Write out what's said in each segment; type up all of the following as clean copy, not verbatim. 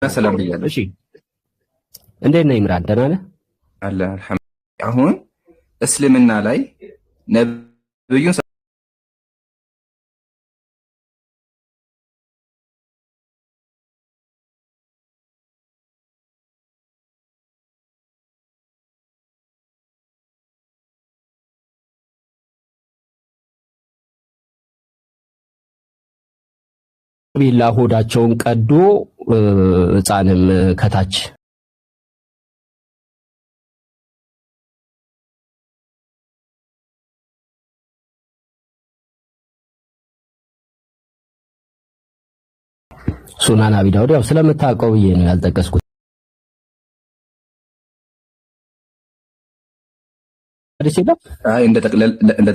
ሰላም ብያለሁ። እሺ እንዴት ነህ ኢምራን? ደህና ነህ? አለ አልሐምዱሊላህ። አሁን እስልምና ላይ ነብዩን ቢላ ሆዳቸውን ቀዶ ህፃንም ከታች ሱናን አቢ ዳውድ ያው ስለምታውቀው ብዬ ነው ያልጠቀስኩት። አይ እንደ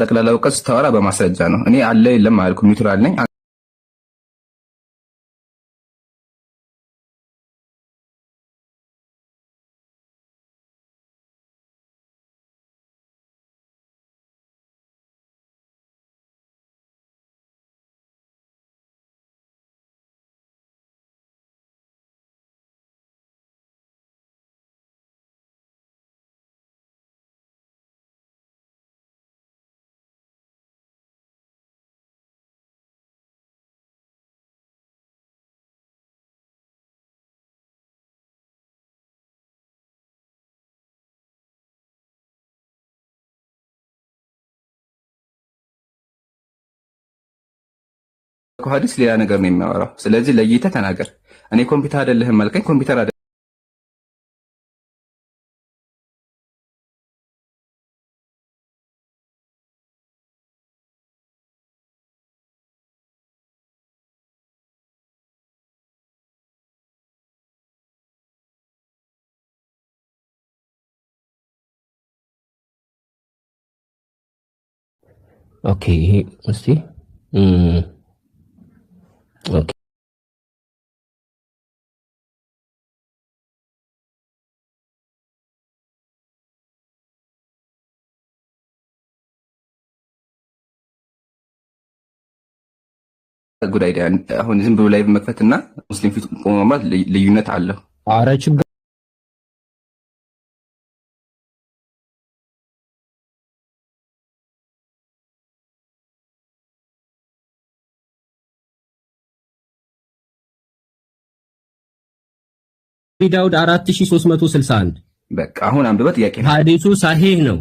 ጠቅላላ እውቀት ስታወራ በማስረጃ ነው። እኔ አለ የለም አልኩ ኒውትራል ነኝ። ሐዲስ ሌላ ነገር ነው የሚያወራው። ስለዚህ ለይተህ ተናገር። እኔ ኮምፒውተር አይደለህም አልከኝ። ኮምፒውተር አይደለም ኦኬ እስቲ ኦኬ ጉድ አይዲያ። አሁን ዝም ብሎ ላይቭ መክፈትና ሙስሊም ፊት ቆሞ ማለት ልዩነት አለው። ኧረ ችግር አቢ ዳውድ 4361 በቃ አሁን አንብበት ጥያቄ ነው። ሐዲሱ ሳሂህ ነው።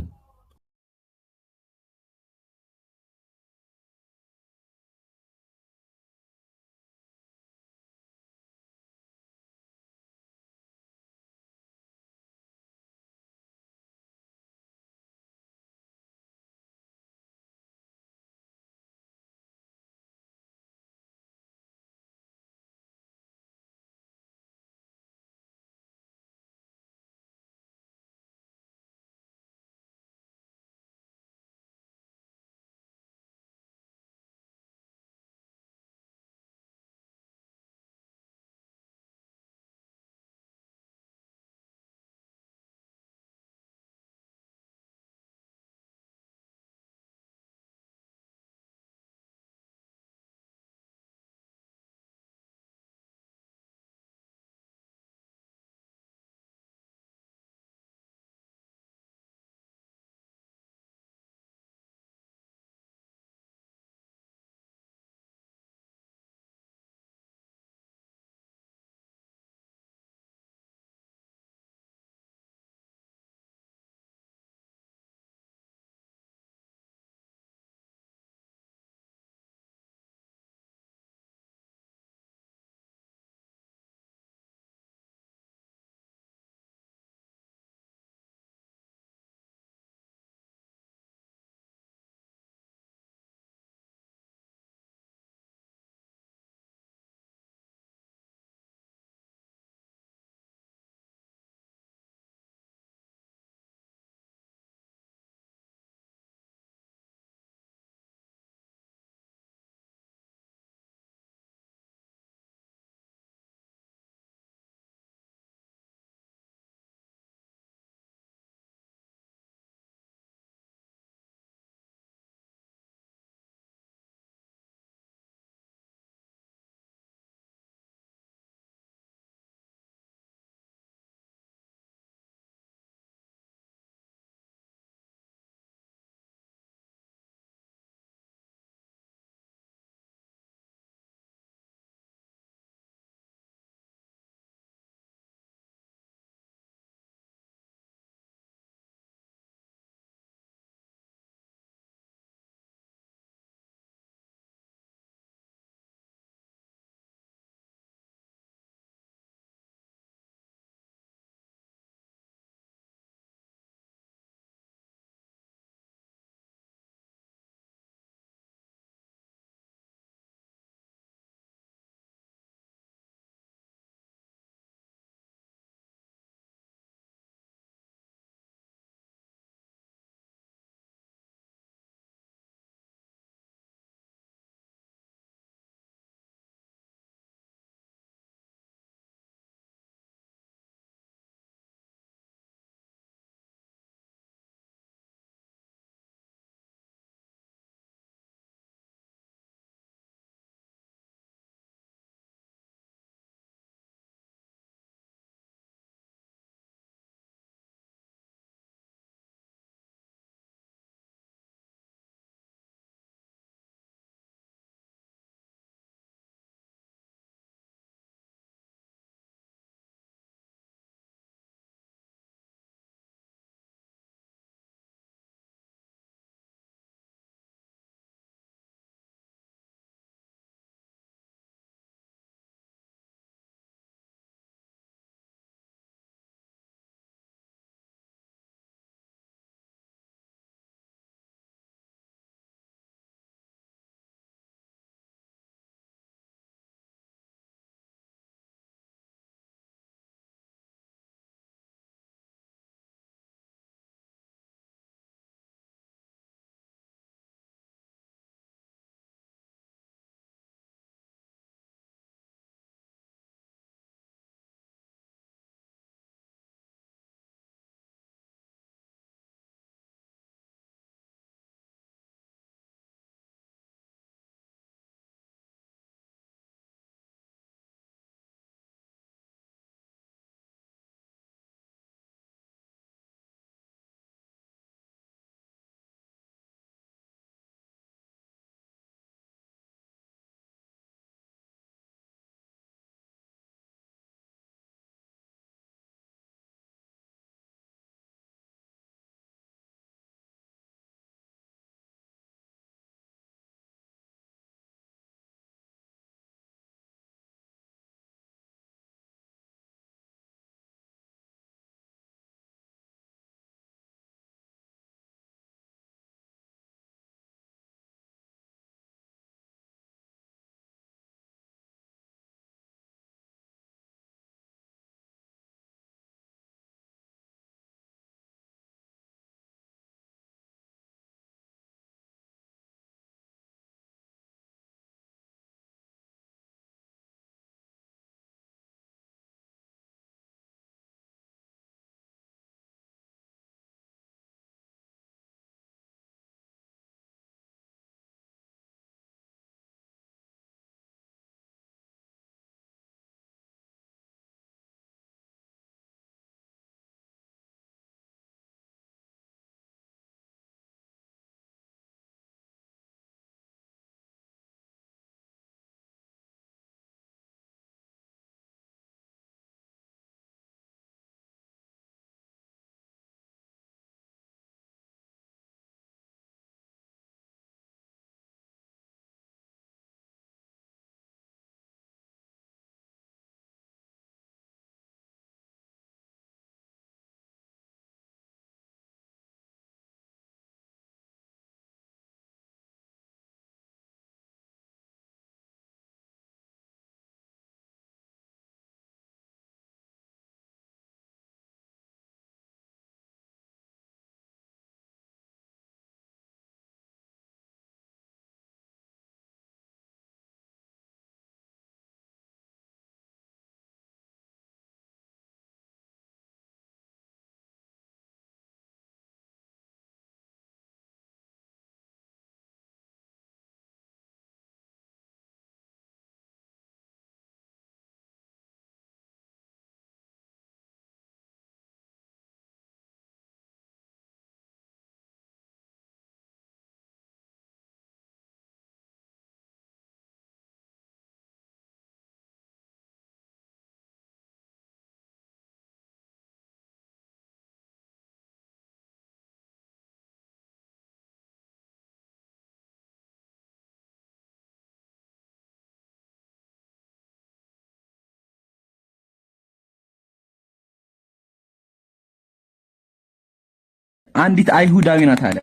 አንዲት አይሁዳዊ ናት አለ።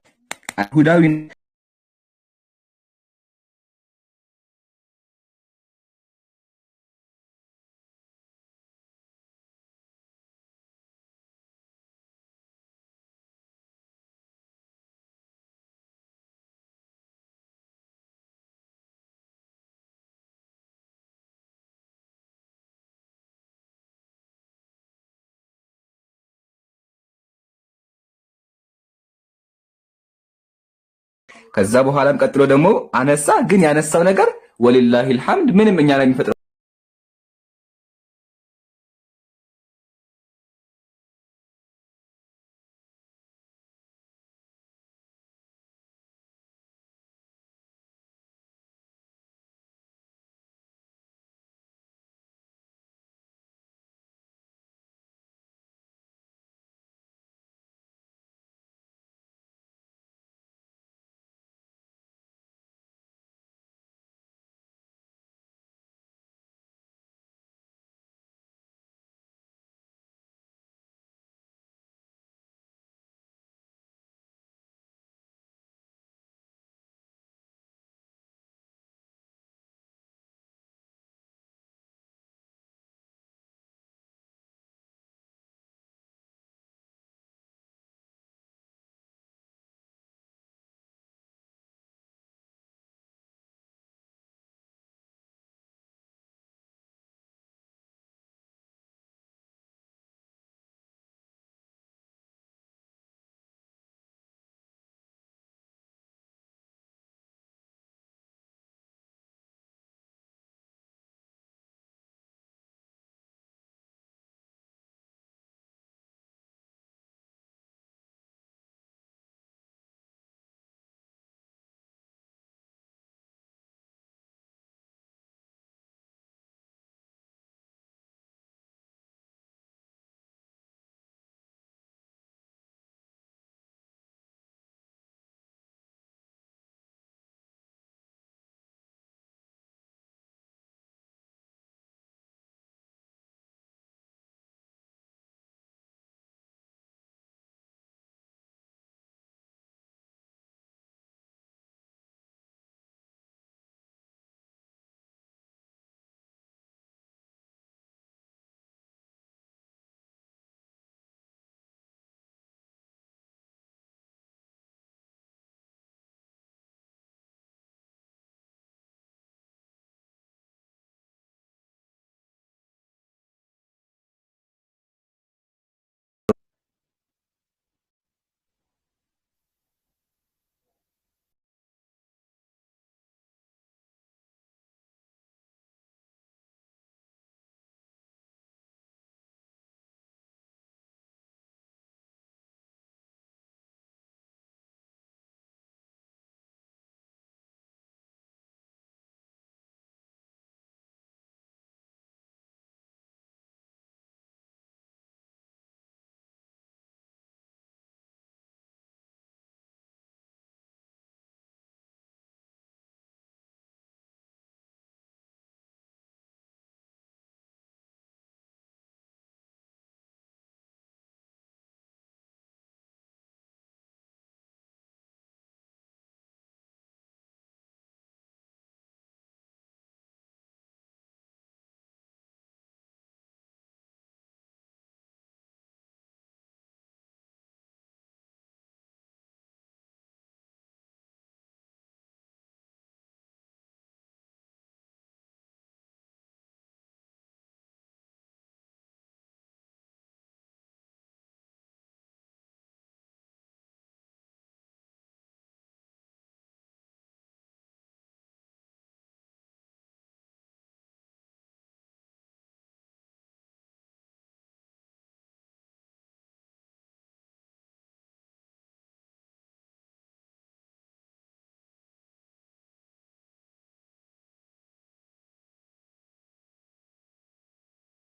አይሁዳዊ ከዛ በኋላም ቀጥሎ ደግሞ አነሳ። ግን ያነሳው ነገር ወሊላሂል ሐምድ ምንም እኛ ላይ የሚፈጥረው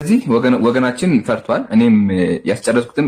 ስለዚህ ወገናችን ፈርቷል። እኔም ያስጨረስኩትም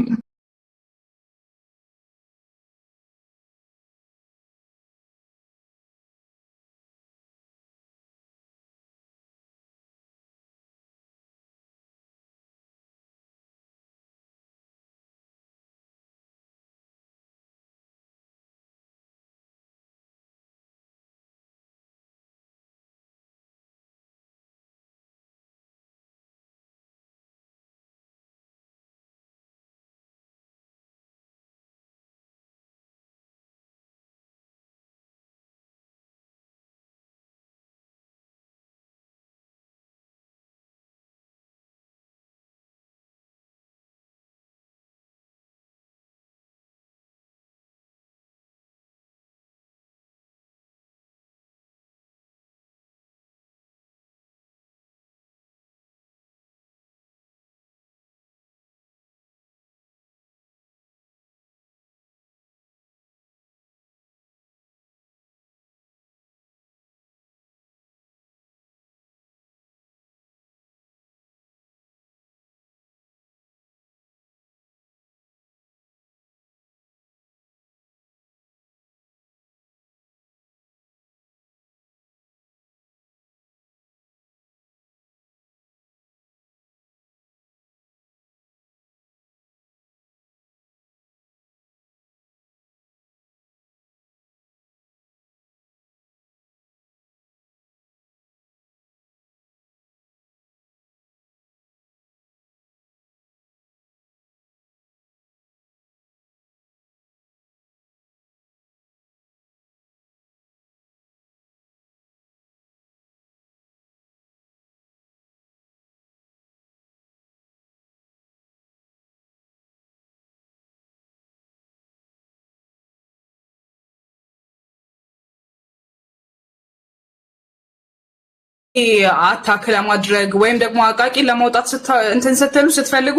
አታክ ለማድረግ ወይም ደግሞ አቃቂ ለማውጣት እንትን ስትሉ ስትፈልጉ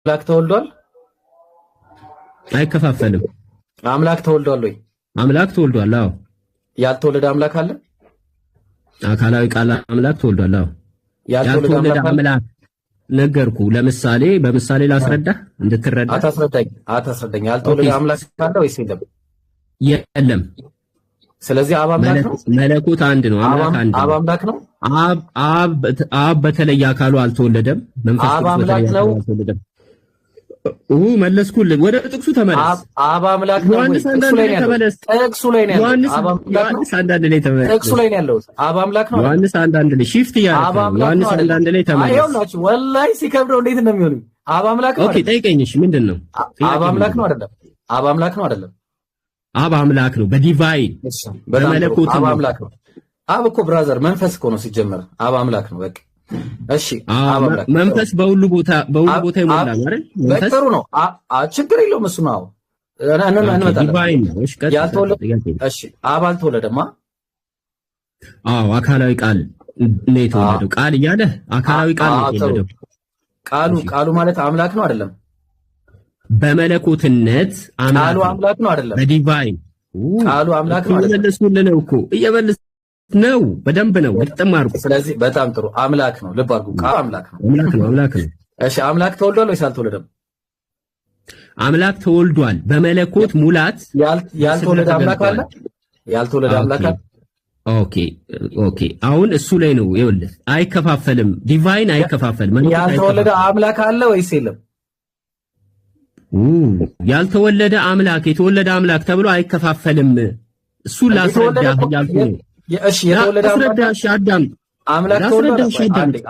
አምላክ ተወልዷል? አይከፋፈልም። አምላክ ተወልዷል ወይ? አምላክ ተወልዷል። አዎ። ያልተወለደ አምላክ አለ? አካላዊ ቃል አምላክ ተወልዷል። አዎ። ያልተወለደ አምላክ ነገርኩ። ለምሳሌ በምሳሌ ላስረዳ እንድትረዳ። አታስረዳኝ። ያልተወለደ አምላክ አለ ወይስ የለም? የለም። ስለዚህ አብ አምላክ ነው። መለኮት አንድ ነው። አምላክ አንድ ነው። አብ አምላክ ነው። አብ በተለየ አካሉ አልተወለደም። መንፈስ አብ አምላክ ነው። መለስኩልህ። ወደ ጥቅሱ ተመለስ። አብ አምላክ ነው። ዮሐንስ አንዳንድ ላይ ተመለስ። ጥቅሱ ላይ ነው ያለው። ዮሐንስ አንዳንድ ላይ ተመለስ። ጥቅሱ ላይ ነው ያለው። አብ አምላክ ነው። ዮሐንስ አንዳንድ ላይ ሺፍት ያደርጋል። ዮሐንስ አንዳንድ ላይ ተመለስ። አይውላችሁ ወላሂ ሲከብደው እንዴት ነው የሚሆነው? አብ አምላክ ነው። ኦኬ ጠይቀኝ። እሺ ምንድነው? አብ አምላክ ነው አይደለም? አብ አምላክ ነው አይደለም? አብ አምላክ ነው በዲቫይን በመለኮት አብ አምላክ ነው። አብ እኮ ብራዘር መንፈስ እኮ ነው ሲጀመር። አብ አምላክ ነው በቃ። እሺ አብ አምላክ መንፈስ በሁሉ ቦታ ይሞላል አይደል? መንፈስ ጥሩ ነው። ችግር የለውም እሱ ነው። ዲቫይን ነው። እሺ እሺ አብ አልተወለደማ። አዎ አካላዊ ቃል ነው የተወለደው። ቃል እያለ አካላዊ ቃል ነው የተወለደው። ቃሉ ማለት አምላክ ነው አይደለም? በመለኮትነት ቃሉ አምላክ ነው አይደለም? በዲቫይን ቃሉ አምላክ ነው አይደለም? እየመለስኩልህ ነው እኮ እየመለስ ነው። በደንብ ነው ግጥም አድርጎ። ስለዚህ በጣም ጥሩ አምላክ ነው። ልብ አድርጉ። ቃሉ አምላክ ነው። አምላክ ነው። እሺ አምላክ ተወልዷል ወይስ አልተወለደም? አምላክ ተወልዷል። በመለኮት ሙላት ያልተወለደ አምላክ አለ? ያልተወለደ አምላክ አለ? ኦኬ አሁን እሱ ላይ ነው። ይኸውልህ አይከፋፈልም። ዲቫይን አይከፋፈልም። ያልተወለደ አምላክ አለ ወይስ የለም? ያልተወለደ አምላክ የተወለደ አምላክ ተብሎ አይከፋፈልም። እሱ ላስረዳህ ያልኩ ነው። እሺ የተወለደ አምላክ ተወለደ።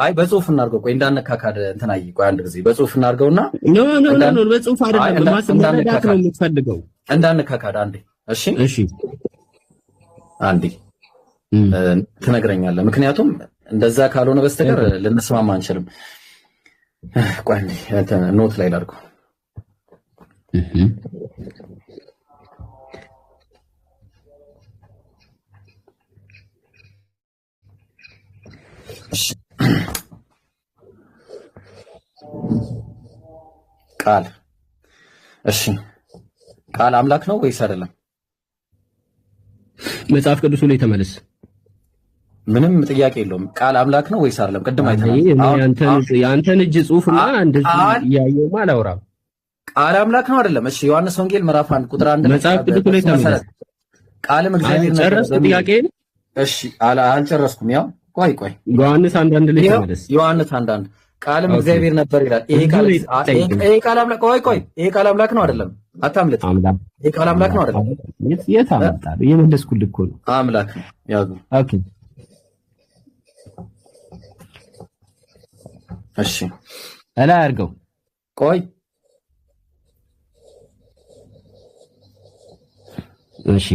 አይ በጽሁፍ እናድርገው። ቆይ እንዳነካካድ እንትን አይ ቆይ አንድ ጊዜ በጽሁፍ እናድርገውና ኖ በጽሁፍ አይደለም ማስመረዳት ነው የምትፈልገው። እንዳነካካድ አንዴ። እሺ አንዴ ትነግረኛለህ። ምክንያቱም እንደዛ ካልሆነ በስተቀር ልንስማማ አንችልም። ቆይ አንዴ ኖት ላይ ላድርገው። ቃል እሺ ቃል አምላክ ነው ወይስ አይደለም? መጽሐፍ ቅዱስ ላይ ተመለስ። ምንም ጥያቄ የለውም። ቃል አምላክ ነው ወይስ አይደለም? ቅድም አይተናል። ያንተን እጅ ጽሁፍና እንደዚህ ያየውማ አላወራም። ቃል አምላክ ነው አይደለም? እሺ ዮሐንስ ወንጌል ምዕራፍ 1 ቁጥር 1 መጽሐፍ ቅዱስ ላይ ተመለስ። ቃልም እግዚአብሔር ነው። ጨረስክ ጥያቄን? እሺ አልጨረስኩም። ያው ቆይ ዮሐንስ 1:1 ላይ ተመለስ። ዮሐንስ 1:1 ቃልም እግዚአብሔር ነበር ይላል። ይሄ ቃል አምላክ ይሄ ቃል አምላክ ነው አይደለም? አታምልጥ። ይሄ ቃል አምላክ ነው አይደለም? የት አመጣለሁ? የመለስኩልህ እኮ ነው። አምላክ ነው። ያዙ። ኦኬ እሺ እላ አድርገው። ቆይ እሺ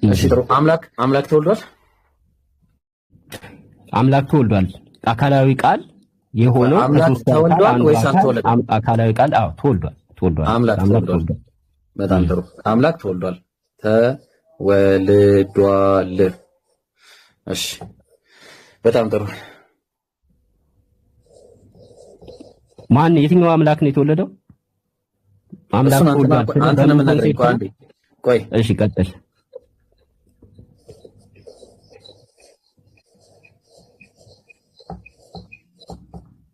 እሺ ጥሩ። አምላክ ተወልዷል። አምላክ ተወልዷል። አካላዊ ቃል የሆነው አምላክ ተወልዷል ወይስ አልተወለደም? አካላዊ ቃል ተወልዷል። አምላክ ተወልዷል። በጣም ጥሩ። አምላክ ተወልዷል። ተወልዷል። እሺ በጣም ጥሩ። የትኛው አምላክ ነው የተወለደው? አምላክ ተወልዷል። አንተ ነው የምነግረኝ። ቆይ እሺ ቀጥል።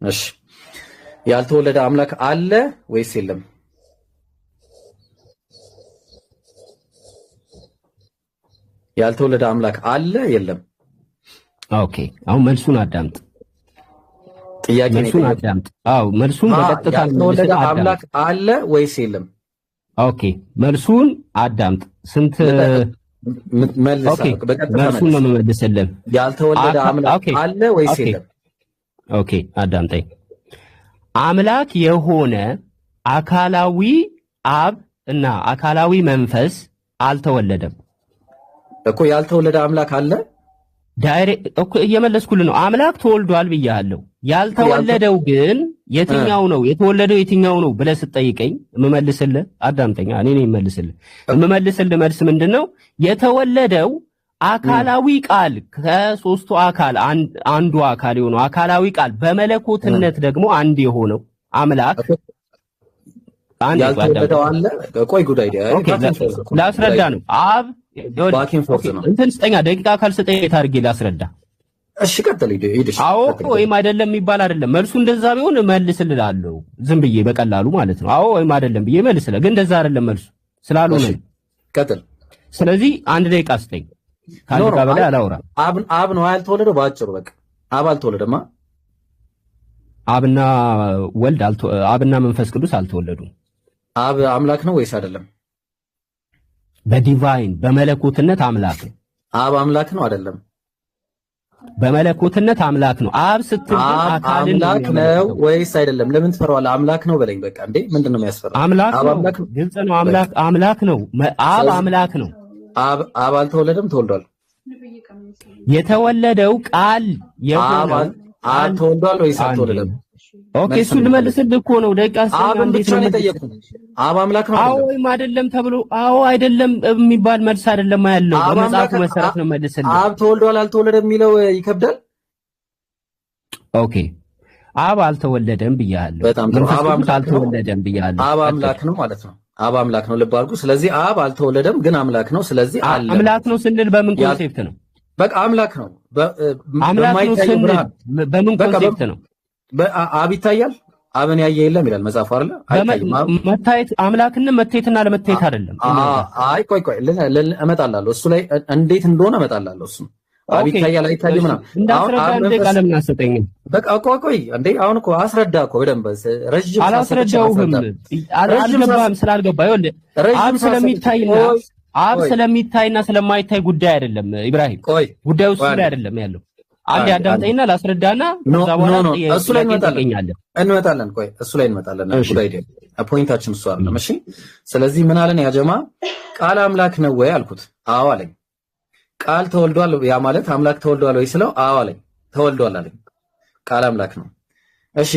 እሺ ያልተወለደ አምላክ አለ ወይስ የለም? ያልተወለደ አምላክ አለ የለም? ኦኬ አሁን መልሱን አዳምጥ። መልሱን አዳምጥ። መልሱን በቀጥታ ያልተወለደ አምላክ አለ ወይስ የለም? ኦኬ መልሱን አዳምጥ። ስንት መልስ? መልሱን ነው የምመልስልህ። ያልተወለደ አምላክ አለ ወይስ የለም? ኦኬ አዳምጠኝ። አምላክ የሆነ አካላዊ አብ እና አካላዊ መንፈስ አልተወለደም እኮ። ያልተወለደ አምላክ አለ እኮ እየመለስኩልህ ነው። አምላክ ተወልዷል ብያለሁ። ያልተወለደው ግን የትኛው ነው? የተወለደው የትኛው ነው ብለህ ስትጠይቀኝ የምመልስልህ፣ አዳምጠኛ፣ እኔ ነኝ የምመልስልህ። የምመልስልህ መልስ ምንድነው? የተወለደው አካላዊ ቃል ከሶስቱ አካል አንዱ አካል የሆነው አካላዊ ቃል በመለኮትነት ደግሞ አንድ የሆነው አምላክ ያልተወለደው አለ። ቆይ ጉዳይ ላስረዳ ነው። አብ እንትን ስጠኛ ደቂቃ ካልሰጠኝ ታርጌ ላስረዳ። እሺ ቀጥል። አዎ ወይም አይደለም የሚባል አይደለም። መልሱ እንደዛ ቢሆን መልስልሃለሁ ዝም ብዬ በቀላሉ ማለት ነው። አዎ ወይም አይደለም ብዬ መልስልህ፣ ግን እንደዛ አይደለም መልሱ። ስላልሆነ ቀጥል። ስለዚህ አንድ ደቂቃ ስጠኝ። ከአንድ ደቂቃ በላይ አላወራም። አብ ነው ያልተወለደው ባጭሩ በቃ አብ አልተወለደማ። አብና ወልድ አብና መንፈስ ቅዱስ አልተወለዱም። አብ አምላክ ነው ወይስ አይደለም? በዲቫይን በመለኮትነት አምላክ ነው። አብ አምላክ ነው አይደለም? በመለኮትነት አምላክ ነው። አብ ስትል አካልን አምላክ ነው ወይስ አይደለም? ለምን ትፈራዋለህ? አምላክ ነው በለኝ በቃ። እንዴ ምንድነው የሚያስፈራው? አምላክ ነው። ግልጽ ነው። አምላክ ነው። አብ አምላክ ነው። አብ አልተወለደም፣ ተወልዷል። የተወለደው ቃል የሆነው አብ ተወልዷል ወይስ አልተወለደም? ኦኬ፣ እሱን ልመልስልህ እኮ ነው። ደቂቃ አብ ብቻ ነው የጠየቁት። አብ አምላክ ነው አዎ ወይም አይደለም ተብሎ አዎ አይደለም የሚባል መልስ አይደለም ያለው። በመጽሐፉ መሰረት ነው መልስልህ። አብ ተወልዷል አልተወለደም የሚለው ይከብዳል። ኦኬ፣ አብ አልተወለደም ብያለሁ። በጣም ጥሩ። አብ አልተወለደም ብያለሁ። አብ አምላክ ነው ማለት ነው። አብ አምላክ ነው፣ ልብ አድርጉ። ስለዚህ አብ አልተወለደም ግን አምላክ ነው። ስለዚህ አለ። አምላክ ነው ስንል በምን ኮንሴፕት ነው? በቃ አምላክ ነው። አምላክ ነው ስንል በምን ኮንሴፕት ነው? አብ ይታያል። አብን ያየ የለም ይላል መጽሐፉ አይደለ? አይታይም። መታየት አምላክነት መታየትና ለመታየት አይደለም። አይ ቆይ እመጣላለሁ። እሱ ላይ እንዴት እንደሆነ እመጣላለሁ። እሱ አብ ይታያል አይታይም ምናምን እንዳስረዳ እንደ ቃል ምን አሰጠኝም። በቃ ቆይ እንዴ አሁን እኮ አስረዳ እኮ በደንብ ረጅም አላስረዳውህም። አልገባህም። ስላልገባ ይኸውልህ አብ ስለሚታይና ስለማይታይ ጉዳይ አይደለም ኢብራሂም። ጉዳዩ እሱ ላይ አይደለም ያለው። አንድ አዳምጠኝና ላስረዳና ከዛ በኋላ እሱ ላይ እንመጣለን። ቆይ እሱ ላይ እንመጣለን። ጉዳይ አይደለም ፖይንታችን እሱ አይደለም። እሺ ስለዚህ ምን አለን ያ ጀማ? ቃል አምላክ ነው ወይ አልኩት። አዎ አለኝ። ቃል ተወልዷል ያ ማለት አምላክ ተወልዷል ወይ ስለው አዎ አለኝ። ተወልዷል አለኝ። ቃል አምላክ ነው። እሺ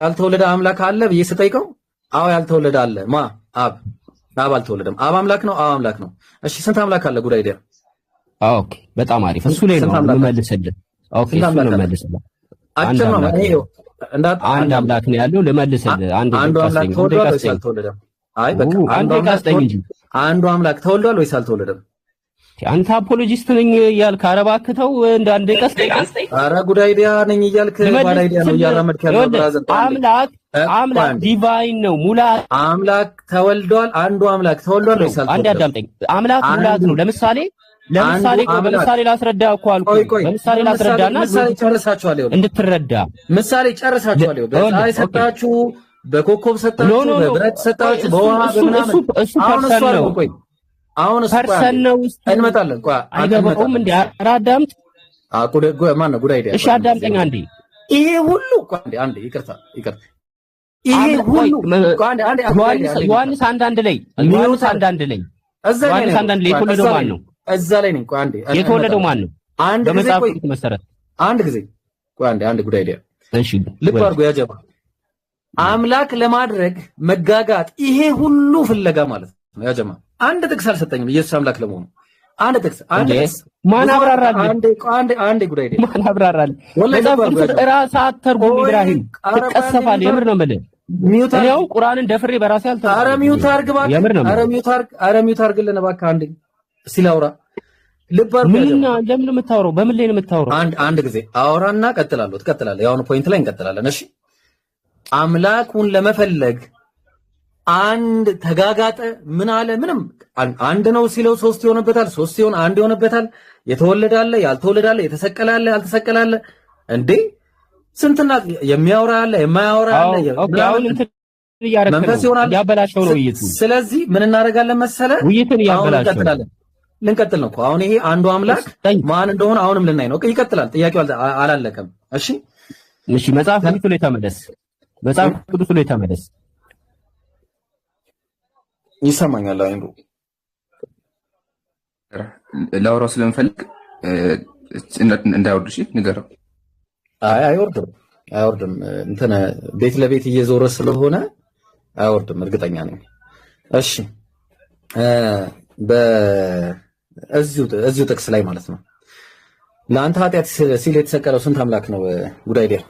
ያልተወለደ አምላክ አለ ብዬ ስጠይቀው አዎ ያልተወለደ አለ። አብ አልተወለደም። አብ አምላክ ነው። አዎ አምላክ ነው። እሺ ስንት አምላክ አለ? ጉዳይ አይደለም። ኦኬ በጣም አሪፍ። እሱ ላይ ነው ልመልስልህ። ኦኬ እሱ ነው ልመልስልህ። አንድ አምላክ ነው ያለው። ልመልስልህ። አንድ አምላክ ተወልዷል ወይስ አልተወለደም? አይ በቃ አንዱ አምላክ ተወልዷል ወይስ አልተወለደም? አንተ አፖሎጂስት ነኝ እያልክ አረባክተው እንደ አንድ ቀስጠኝ። ኧረ ጉዳይ ዲያ ነኝ እያልክ ጉዳይ ዲያ ነው እያራመድክ ያለው ብራዘር። አምላክ ዲቫይን ነው። ሙላት አምላክ ተወልዷል። አንዱ አምላክ ተወልዷል ወይስ አልተወለደም? አንድ አዳምጠኝ። አምላክ ሙላት ነው። ለምሳሌ በምሳሌ ላስረዳ እኮ አልኩህ። በምሳሌ ላስረዳና ምሳሌ ጨርሳችኋል። እንድትረዳ ምሳሌ ጨርሳችኋል። በፀሐይ ሰጣችሁ፣ በኮከብ ሰጣችሁ፣ በብረት ሰጣችሁ፣ በውሃ በምናምን እሱ ፐርሰን ነው። አሁን ፐርሰን ነው። እንመጣለን። ቆይ አይገባውም እንዴ? አዳምጥ። ማን ነው ጉዳይ? እሺ አዳምጠኝ አንዴ። ይሄ ሁሉ አንዴ ይቅርታ። ይሄ ሁሉ ዮሐንስ አንዳንድ ላይ የተወለደው ማን ነው? እዛ ላይ ነኝ። ቆይ አንዴ የተወለደው ማን ነው? በመጽሐፍ መሰረት አንድ ጊዜ ቆይ አንድ ጉዳይ አይደል? እሺ ልብ አድርጎ ያጀባ አምላክ ለማድረግ መጋጋጥ ይሄ ሁሉ ፍለጋ ማለት ነው። ያጀማ አንድ ጥቅስ አልሰጠኝም ኢየሱስ አምላክ ለመሆኑ። አንድ ጥቅስ ማን አብራራልህ? አንዴ ጉዳይ አይደል? ማን አብራራልህ? መጽሐፍ ቅዱስ ራስህ አትተርጉም ኢብራሂም። ትቀሰፋለህ። የምር ነው የምልህ። እኔው ቁርአንን ደፍሬ በራሴ አልተረጉም። ኧረ ሚውት አድርግ እባክህ። ኧረ ሚውት አድርግልን እባክህ አንዴ ሲላውራ ልብ አድርግ። ለምን የምታወራው? በምን ላይ ነው የምታወራው? አንድ ጊዜ አወራና ቀጥላለሁ። ትቀጥላለህ። ያው ፖይንት ላይ እንቀጥላለን። እሺ አምላኩን ለመፈለግ አንድ ተጋጋጠ። ምን አለ? ምንም አንድ ነው ሲለው ሶስት ይሆንበታል። ሶስት ሲሆን አንድ ይሆንበታል። የተወለደ አለ፣ ያልተወለደ አለ፣ የተሰቀለ አለ፣ ያልተሰቀለ አለ። እንዴ ስንትና የሚያወራ አለ፣ የማያወራ አለ። አሁን እንትን መንፈስ ይሆናል። ያበላሸው ነው ውይይቱ። ስለዚህ ምን እናደርጋለን መሰለ? ውይይቱን ያበላሸው ልንቀጥል ነው እኮ አሁን። ይሄ አንዱ አምላክ ማን እንደሆነ አሁንም ልናይ ነው። ይቀጥላል። ጥያቄው አላለቀም። እሺ መጽሐፍ ቅዱስ ላይ ተመለስ። መጽሐፍ ቅዱስ ላይ ተመለስ። ይሰማኛል። አይንዱ ላውራው ስለምፈልግ እንዳይወርድ እሺ ንገረው። አይወርድም። እንትን ቤት ለቤት እየዞረ ስለሆነ አይወርድም፣ እርግጠኛ ነኝ። እሺ እዚሁ ጥቅስ ላይ ማለት ነው። ለአንተ ኃጢአት ሲል የተሰቀለው ስንት አምላክ ነው? ጉዳይ አይደል?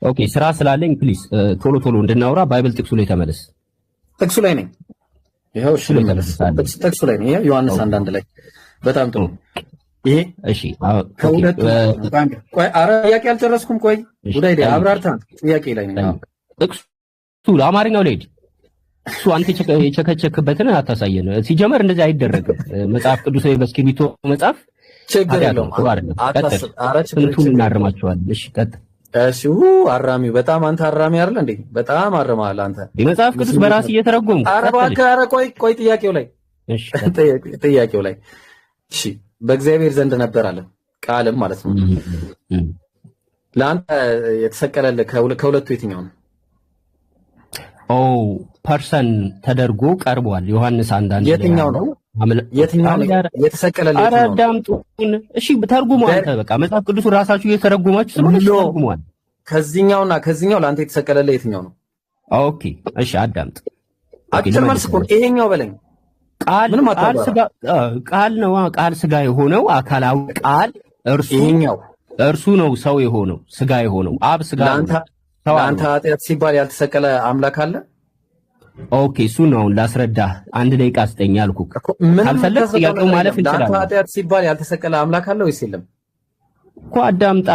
ኦኬ ስራ ስላለኝ ፕሊዝ ቶሎ እንድናወራ ባይብል ጥቅሱ ላይ ተመለስ። ጥቅሱ ላይ ነኝ። ይሄው እሺ ጥቅሱ ላይ ነኝ። ዮሐንስ አንዳንድ ላይ በጣም ጥሩ። ይሄ እሺ ከሁለቱ ቆይ፣ ኧረ ጥያቄ አልጨረስኩም። ቆይ ጉዳይ አይደል? አብራርታ ጥያቄ ላይ ነኝ። ጥቅሱ ለአማርኛው ላይ እሱ አንተ የቸከቸክበትን አታሳየን። ሲጀመር እንደዚህ አይደረግም። መጽሐፍ ቅዱስ ወይ በእስክሪብቶ መጽሐፍ ችግር የለውም። ስንቱን እናርማቸዋለን። እሺ ቀጥል። እሺ አራሚው በጣም አንተ አራሚ አይደል እንዴ? በጣም አረማሃል አንተ። የመጽሐፍ ቅዱስ በራስ እየተረጎምኩ ኧረ እባክህ፣ ኧረ ቆይ ጥያቄው ላይ እሺ፣ ጥያቄው ላይ እሺ፣ በእግዚአብሔር ዘንድ ነበር አለ ቃልም ማለት ነው። ለአንተ የተሰቀለልህ ከሁለቱ የትኛው ነው? ፐርሰን ተደርጎ ቀርቧል። ዮሐንስ 1:1 የትኛው ነው? የትኛው ነው የተሰቀለልህ? ኧረ አዳምጡን እሺ፣ ተርጉሙ አንተ። በቃ መጽሐፍ ቅዱስን ራሳችሁ እየተረጉማችሁ ስለሆነ ተርጉሟል። ከዚህኛውና ከዚህኛው ለአንተ የተሰቀለልህ የትኛው ነው? ኦኬ እሺ፣ አዳምጥ። አጭር መልስ እኮ ይሄኛው በለኝ። ቃል ነው። ቃል ስጋ የሆነው አካላዊ ቃል እርሱ ነው ሰው የሆነው ስጋ የሆነው አብ ስጋ ነው። ለአንተ ኃጢአት ሲባል ያልተሰቀለ አምላክ አለ? ኦኬ እሱ ነው ላስረዳህ። 1 ደቂቃ ስጠኝ አልኩህ። ካልፈለግ ጥያቄው ማለፍ እንችላለን። ለአንተ ኃጢአት ሲባል ያልተሰቀለ አምላክ አለ ወይስ የለም እኮ? አዳምጣ።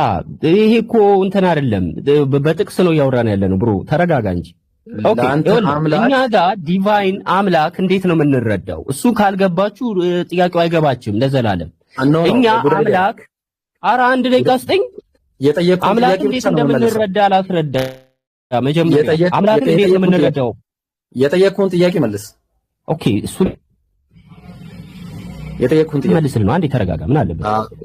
ይሄ እኮ እንትን አይደለም፣ በጥቅስ ነው እያወራን ያለነው። ብሮ ተረጋጋ እንጂ። ኦኬ እኛ ጋር ዲቫይን አምላክ እንዴት ነው የምንረዳው? እሱ ካልገባችሁ ጥያቄው አይገባችም ለዘላለም። እኛ አምላክ 1 ደቂቃ ስጠኝ። አምላክ እንዴት እንደምንረዳ ላስረዳ። መጀመሪያ አምላክ እንዴት ነው የምንረዳው? የጠየቅኩህን ጥያቄ መልስ። ኦኬ እሱ የጠየቅኩህን ጥያቄ መልስልህ ነው። አንዴ ተረጋጋ። ምን አለበት?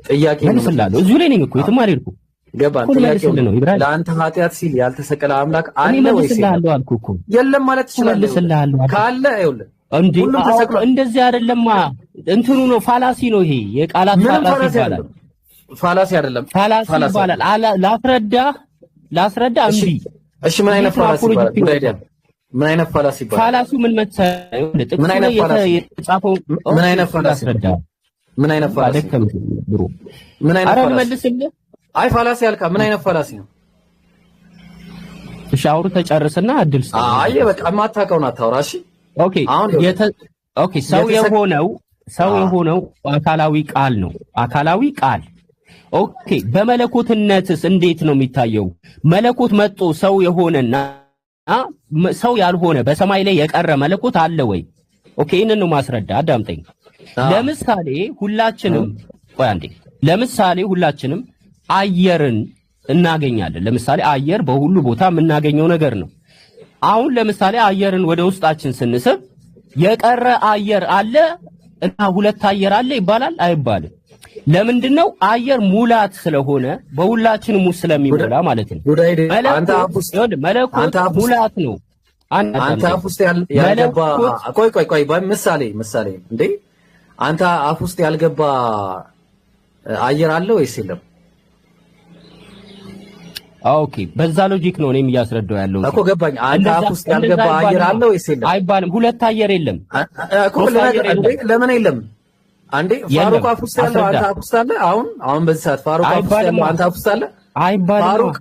ጥያቄ መልስልሃለሁ። እዚሁ ላይ ነኝ እኮ የትም አልሄድኩም። ገባን? ጥያቄው ነው ለአንተ ኃጢአት ሲል ያልተሰቀለ አምላክ አለ ወይስ መልስልሃለሁ አልኩህ እኮ። የለም ማለት ትችላለህ። መልስልሃለሁ ካለ ይኸውልህ እንዴ እንደዚህ አይደለማ። እንትኑ ነው ፋላሲ ነው ይሄ። የቃላት ፋላሲ ይባላል። ፋላሲ አይደለም፣ ፋላሲ ይባላል። ላስረዳ እምቢ። እሺ ምን አይነት ፋላሲ ይባላል? ጉዳይ አይደለም። ምን አይነት ፋላሲ ይባላል? ፋላሲው ምን መሰለህ? ምን አይነት ፋላሲ የተጻፈው ምን አይነት ፋላሲ አስረዳ። ምን አይነት ፋላሲ ብሮ ምን አይነት ፋላሲ? መልስልህ። አይ ፋላሲ ያልካ ምን አይነት ፋላሲ ነው? እሺ አውርተህ ጨርስና እድል ስጥ። አይ በቃ የማታውቀውን አታውራ። እሺ ኦኬ ሰው የሆነው አካላዊ ቃል ነው። አካላዊ ቃል ኦኬ። በመለኮትነትስ እንዴት ነው የሚታየው? መለኮት መጥቶ ሰው የሆነና ሰው ያልሆነ በሰማይ ላይ የቀረ መለኮት አለ ወይ? ኦኬ ይሄንን ነው ማስረዳ። አዳምጠኝ። ለምሳሌ ሁላችንም አየርን እናገኛለን። ለምሳሌ አየር በሁሉ ቦታ የምናገኘው ነገር ነው። አሁን ለምሳሌ አየርን ወደ ውስጣችን ስንስብ የቀረ አየር አለ እና ሁለት አየር አለ ይባላል አይባልም? ለምንድነው? አየር ሙላት ስለሆነ በሁላችንም ውስጥ ስለሚሞላ ማለት ነው። መለኮት ሙላት ነው። አንተ አፍ ውስጥ ያልገባ ቆይ ምሳሌ እንዴ አንተ አፍ ውስጥ ያልገባ አየር አለ ወይስ የለም? ኦኬ በዛ ሎጂክ ነው እኔም እያስረዳው ያለው እኮ ገባኝ። አንተ አፍ ውስጥ ያልገባ አየር አለ ወይስ የለም? አይባልም። ሁለት አየር የለም እኮ። ለምን የለም? አንዴ ፋሩቅ አፍ ውስጥ ያለው አንተ አፍ ውስጥ አለ? አሁን በዚህ ሰዓት ፋሩቅ አፍ ውስጥ ያለው አንተ አፍ ውስጥ አለ? አይባልም።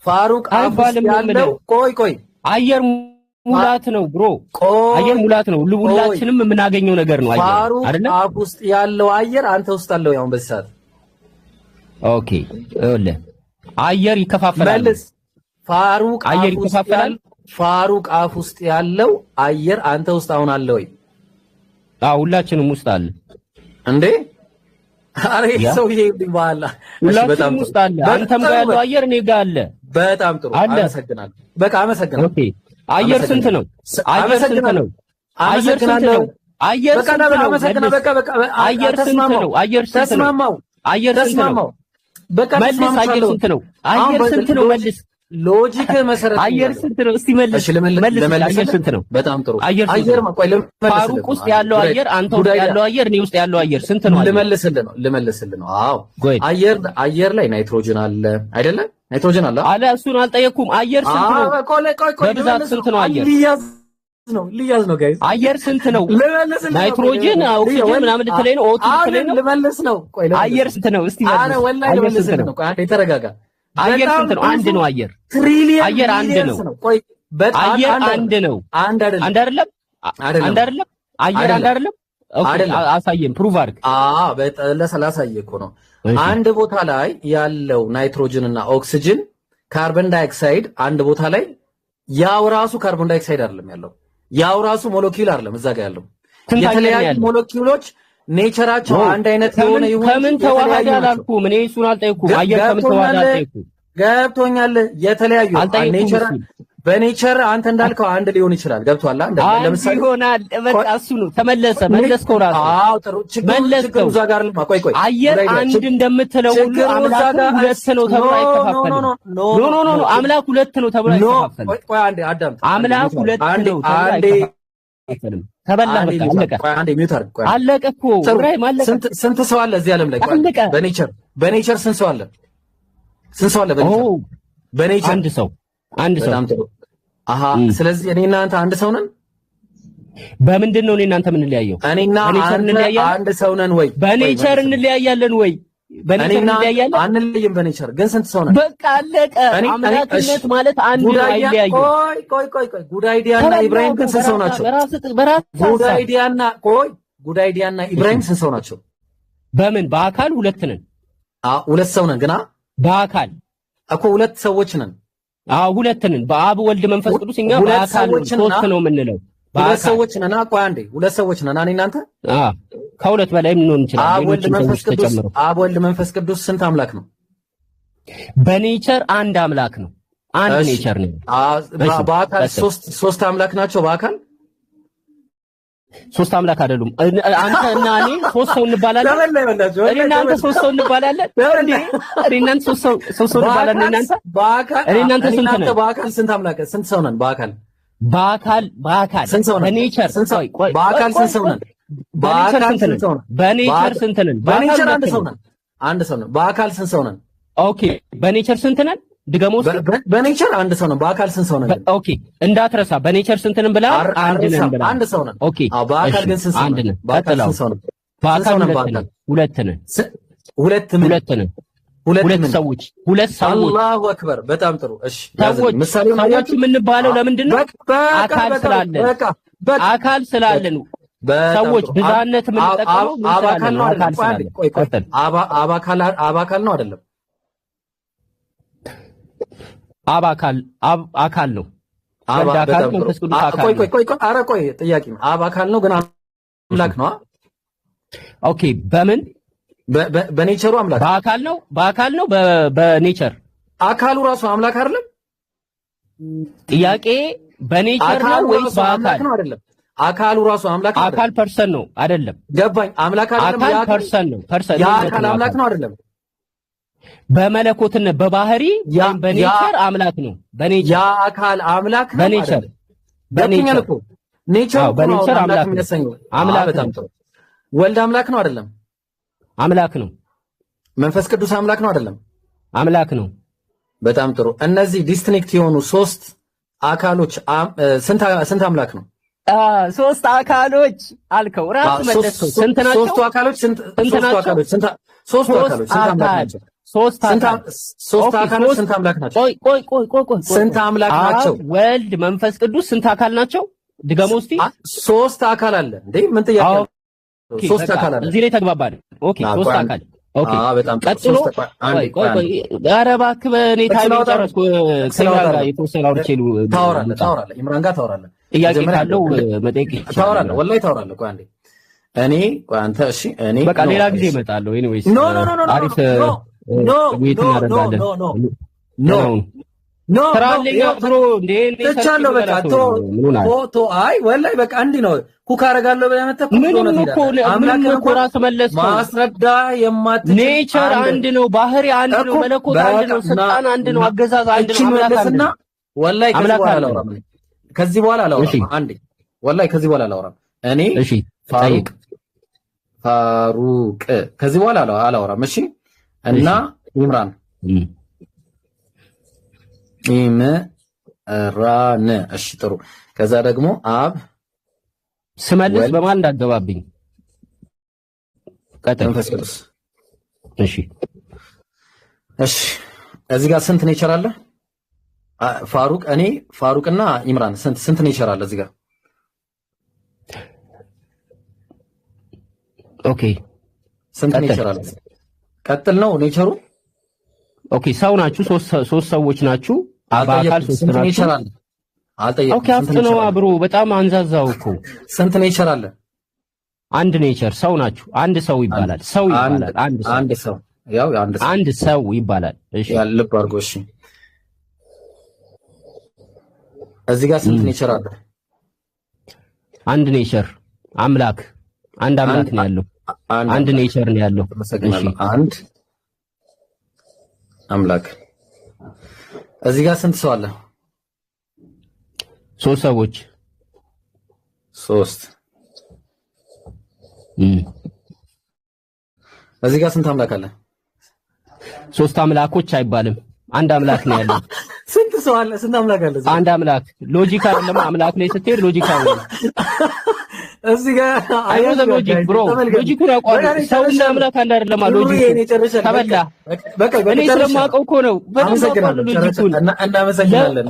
ፋሩቅ አፍ ውስጥ ያለው ቆይ አየር ሙላት ነው ብሮ። አየር ሙላት ነው። ሁላችንም የምናገኘው ነገር ነው አየር አይደል? አፍ ውስጥ ያለው አየር አንተ ውስጥ አለው አሁን በዚህ ሰዓት። ኦኬ እለ አየር ይከፋፈላል። ፋሩቅ አየር ይከፋፈላል። ፋሩቅ አፍ ውስጥ ያለው አየር አንተ ውስጥ አሁን አለ ወይ? ሁላችንም ውስጥ አለ እንዴ? አሬ ሰውዬ ይባላ ሁላችንም ውስጥ አለ። አንተም ጋር ያለው አየር እኔ ጋር አለ። በጣም ጥሩ አመሰግናለሁ። በቃ አመሰግናለሁ። ኦኬ አየር ስንት ነው? አየር ስንት ነው? አየር ስንት ነው? አየር ስንት ነው? አየር ስንት ነው? አየር ስንት ነው? አየር ስንት ነው? በቃ መልስ። አየር ስንት ነው? አየር ስንት ነው? መልስ። ሎጂክ መሰረት አየር ስንት ነው? እስቲ መልስ። አየር ስንት ነው? በጣም ጥሩ አየር ቆይ ፋሩቅ ውስጥ ያለው አየር አንተ ውስጥ ያለው አየር እኔ ውስጥ ያለው አየር ስንት ነው? ልመልስልህ ነው። አዎ አየር ላይ ናይትሮጅን አለ አይደለ? ናይትሮጅን አለ። እሱን አልጠየኩም። አየር ስንት ነው? በብዛት ስንት ነው አየር? ልያዝ ነው ጋይስ። አየር ስንት ነው? ናይትሮጅን ኦክሲጅን ምናምን ልትለኝ ነው? ልመልስ ነው። ቆይ አየር ስንት ነው? እስቲ ልመልስ ነው። ቆይ አንዴ ተረጋጋ። አየር ስንት ነው? አንድ ነው አየር። አየር አንድ ነው። ቆይ አየር አንድ ነው። አንድ አይደለም? አየር አንድ አይደለም? አሳየን፣ ፕሩቭ አድርግ። ላሳየህ እኮ ነው። አንድ ቦታ ላይ ያለው ናይትሮጅን እና ኦክሲጅን ካርቦን ዳይኦክሳይድ አንድ ቦታ ላይ ያው ራሱ ካርቦን ዳይኦክሳይድ አይደለም ያለው ያው ራሱ ሞለኪውል አይደለም እዛ ጋር ያለው የተለያዩ ሞለኪውሎች ኔቸራቸው አንድ አይነት የሆነ ይሁን ከምን ተዋሃደ አላልኩም እኔ እሱን አልጠየኩም። አየር ከምን ተዋሃደ አልጠየኩም። ገብቶኛል። የተለያዩ ኔቸር በኔቸር አንተ እንዳልከው አንድ ሊሆን ይችላል። ገብቷል። ለምሳሌ ይሆናል። በቃ እሱ ነው ተመለሰ። መለስከው ራሱ። አዎ ጥሩ ችግሩ እዛ ጋር ልማ ቆይ አየር አንድ እንደምትለው ሁሉ አምላክ ሁለት ነው ተብሎ አይከፋፈልም። ኖ አምላክ ሁለት ነው ተብሎ አይከፋፈልም። ቆይ አንዴ አዳምጥ። አምላክ ሁለት ነው ተብሎ አይከፋፈልም። ተበላ በቃ አለቀ። ቆይ አንዴ ሚውት አድርግ። ቆይ አለቀ እኮ ኢብራሂም አለቀ። ስንት ሰው አለ እዚህ ዓለም ላይ? በኔቸር ስንት ሰው አለ? ስንት ሰው አለ በኔቸር? አንድ ሰው። በጣም ጥሩ። አሃ ስለዚህ እኔና አንተ አንድ ሰው ነን። በምንድን ነው እኔና አንተ የምንለያየው? እኔና አንድ ሰው ነን ወይ? በኔቸር እንለያያለን ወይ? በኔቸር እንለያያለን? አንለይም። በኔቸር ግን ስንት ሰው ነን? በቃ አለቀ። አምላክነት ማለት አንድ ነው፣ አይለያይም። ቆይ ጉድ አይዲያና ኢብራሂም ግን ስንት ሰው ናቸው? ጉድ አይዲያና ኢብራሂም ስንት ሰው ናቸው? በምን በአካል ሁለት ነን። ሁለት ሰው ነን ግና በአካል እኮ ሁለት ሰዎች ነን። ሁለት ነን። በአብ ወልድ መንፈስ ቅዱስ እኛ በአካል ሶስት ነው የምንለው። ሁለት ሰዎች ነን። ቆይ አንዴ ሁለት ሰዎች ነን እኔ እናንተ። ከሁለት በላይ ምን ይችላል? አብ ወልድ መንፈስ ቅዱስ ስንት አምላክ ነው? በኔቸር አንድ አምላክ ነው። አንድ ኔቸር ነው። በአካል ሶስት አምላክ ናቸው። በአካል ሶስት አምላክ አይደሉም። አንተ እና እኔ ሶስት ሰው እንባላለን። እኔ እና አንተ ሶስት ሰው እንባላለን። እኔ እና አንተ ሶስት ሰው እንባላለን። እናንተ እኔ እና አንተ ስንት ነን? በአካል ስንት አምላክ ስንት ሰው ነን? በአካል ስንት ሰው ነን? በኔቸር በአካል ስንት ሰው ነን? በኔቸር ስንት ነን? በኔቸር አንድ ሰው ነን። በአካል ስንት ሰው ነን? ኦኬ በኔቸር ስንት ነን? ድገሞስ። በኔቸር አንድ ሰው ነን። በአካል ስንት ሰው ነን? ኦኬ እንዳትረሳ። በኔቸር ስንት ነን ብላ አንድ ነን ብላ አንድ ሰው ነን። ኦኬ በአካል ግን ስንት ሰው ነን? በአካል ስንት ሰው ነን? በአካል ሁለት ነን። ሁለት ሰዎች። አላሁ አክበር። በጣም ጥሩ። እሺ ሰዎች የምንባለው ለምንድን ነው? አካል ስላለን ሰዎች ብዛነት የምንጠቀመው አባካል ነው አይደለም? አካል ነው። ቆይ ጥያቄ ነው። አካል ነው ግን አምላክ ነው። ኦኬ በምን በኔቸሩ አምላክ በአካል ነው በኔቸር አካሉ ራሱ አምላክ አይደለም? ጥያቄ በኔቸር ነው ወይስ በአካል ነው? አይደለም። አካሉ ራሱ አምላክ ነው። አካል ፐርሰን ነው አይደለም? ገባኝ። አምላክ አይደለም። አካል ፐርሰን ነው። የአካል አምላክ ነው አይደለም? በመለኮትነት በባህሪ በኔቸር አምላክ ነው። በኔቸር የአካል አምላክ ነው። በኔቸር በኔቸር አምላክ ነው። በጣም ጥሩ። ወልድ አምላክ ነው አይደለም? አምላክ ነው። መንፈስ ቅዱስ አምላክ ነው አይደለም? አምላክ ነው። በጣም ጥሩ። እነዚህ ዲስቲንክት የሆኑ ሶስት አካሎች ስንት አምላክ ነው? ሶስት አካሎች አልከው ራስ መለስከው። ስንት ናቸው? ሶስት አካሎች ስንት አምላክ ናቸው? ቆይ ስንት አምላክ ናቸው? ወልድ መንፈስ ቅዱስ ስንት አካል ናቸው? ድገመው እስቲ። ሶስት አካል አለ እንዴ? ምን ጥያቄ ነው? ሶስት አካል አለ። እዚህ ላይ ተግባባን። ኦኬ ሶስት አካል። ኦኬ በጣም ቀጥሎ ኧረ እባክህ በእኔ ታይም ጨረስኩ። ከእኛ ጋር የተወሰነ አውርቼ ታወራለህ። ኢምራን ጋር ታወራለህ። ጥያቄ ካለው መጠየቅ ታወራለህ። ወላሂ ታወራለህ። ቆይ አንዴ አንተ እሺ፣ እኔ በቃ ሌላ ጊዜ እመጣለሁ። ኤኒዌይስ አሪፍ ውይይት እናደርጋለን። ትቻለሁ። በቃ አይ ወላሂ በቃ እንዲህ ነው። ኩክ አደርጋለሁ ብለህ መተህ ምንም እኮ ራስህ መለስከው። ማስረዳ የማትችል ኔቸር አንድ ነው፣ ባህሪ አንድ ነው፣ መለኮት አንድ ነው፣ ስልጣን አንድ ነው፣ አገዛዝ አንድ ነው። አምላክና ወላሂ ከዚህ በኋላ አላወራም። አንዴ ወላሂ ከዚህ በኋላ አላወራም። እኔ ፋሩቅ ከዚህ በኋላ አላወራም። እሺ እና ኢምራን ኢምራን እሺ ጥሩ። ከዛ ደግሞ አብ ስመልስ በማን እንዳገባብኝ መንፈስ ቅዱስ። እሺ እዚህ ጋር ስንት ኔቸር አለ? ፋሩቅ እኔ ፋሩቅና ኢምራን ስንት ኔቸር አለ እዚህ ጋር? ኦኬ ስንት ኔቸር አለ? ቀጥል ነው ኔቸሩ። ኦኬ ሰው ናችሁ፣ ሶስት ሰዎች ናችሁ። በአካል ሶስት ናችሁ። አልጠየቅኩም። ኦኬ አፍጥነዋ ብሮ በጣም አንዛዛው እኮ። ስንት ኔቸር አለ? አንድ ኔቸር ሰው ናችሁ። አንድ ሰው ይባላል። ሰው ይባላል። አንድ ሰው ያው አንድ ሰው ይባላል። እሺ ልብ አድርጎ። እሺ እዚህ ጋር ስንት ኔቸር አለ? አንድ ኔቸር አምላክ፣ አንድ አምላክ ነው ያለው። አንድ ኔቸር ነው ያለው። እሺ አንድ አምላክ። እዚህ ጋር ስንት ሰው አለ? 3 ሰዎች። 3 እዚህ ጋር ስንት አምላክ አለ? 3 አምላኮች አይባልም። አንድ አምላክ ነው ያለው። ስንት ሰው አለ? ስንት አምላክ አለ? አንድ አምላክ። ሎጂክ አይደለም። አምላክ ላይ ስትሄድ ሎጂክ አይደለም። እዚህ ጋር አይወዘ ሎጂክ ብሮ ሎጂኩን ያውቀዋል። ሰውና አምላክ አንድ አይደለም። ሎጂክ ተበላ። እኔ ስለማውቀው እኮ ነው። በደንብ አውቀዋለሁ ሎጂኩን። እናመሰግናለን።